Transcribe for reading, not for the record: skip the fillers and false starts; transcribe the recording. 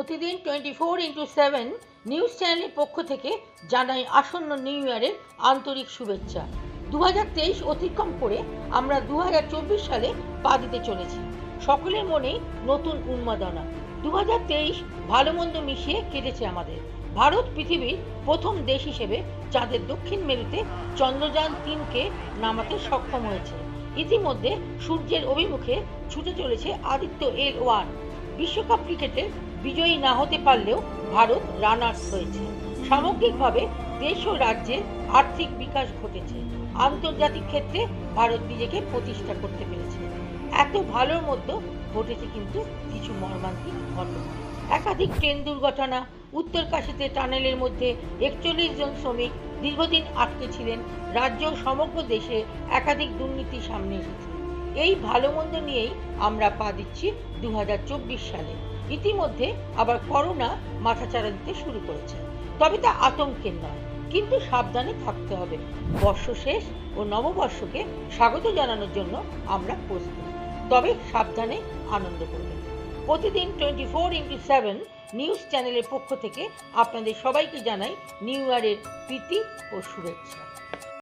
প্রতিদিন 24x7 news চ্যানেলের পক্ষ থেকে জানাই আসন্ন নিউ ইয়ারের আন্তরিক শুভেচ্ছা। 2023 অতিক্রম করে আমরা 2024 সালে পা দিতে চলেছি। সকলের মনে নতুন উন্মাদনা। 2023 ভালো মন্দ মিশিয়ে কেটেছে আমাদের। ভারত পৃথিবীর প্রথম দেশ হিসেবে চাঁদের দক্ষিণ মেরুতে চন্দ্রযান 3কে নামাতে সক্ষম হয়েছে। ইতিমধ্যে সূর্যের অভিমুখে ছুটে চলেছে আদিত্য L1। বিশ্বকাপ ক্রিকেটে বিজয়ী না হতে পারলেও ভারত রানার্স হয়েছে। সামগ্রিকভাবে দেশ ও রাজ্যের আর্থিক বিকাশ ঘটেছে। আন্তর্জাতিক ক্ষেত্রে ভারত নিজেকে প্রতিষ্ঠা করতে পেরেছে। এত ভালোর মধ্যে ঘটেছে কিন্তু কিছু মর্মান্তিক ঘটনা। একাধিক ট্রেন দুর্ঘটনা, উত্তরকাশীতে টানেলের মধ্যে 41 জন শ্রমিক দীর্ঘদিন আটকে ছিলেন। রাজ্য সমগ্র দেশে একাধিক দুর্নীতি সামনে এসেছে। এই ভালো মন্দ নিয়েই আমরা পা দিচ্ছি 2024 সালে। ইতিমধ্যে আবার করোনা মাথাচাড়া দিতে শুরু করেছে, তবে তা আতঙ্কের নয়, কিন্তু সাবধানে থাকতে হবে। বর্ষ শেষ ও নববর্ষকে স্বাগত জানানোর জন্য আমরা প্রস্তুত, তবে সাবধানে আনন্দ করবেন। প্রতিদিন 24x7 নিউজ চ্যানেলের পক্ষ থেকে আপনাদের সবাইকে জানাই নিউ ইয়ারের প্রীতি ও শুভেচ্ছা।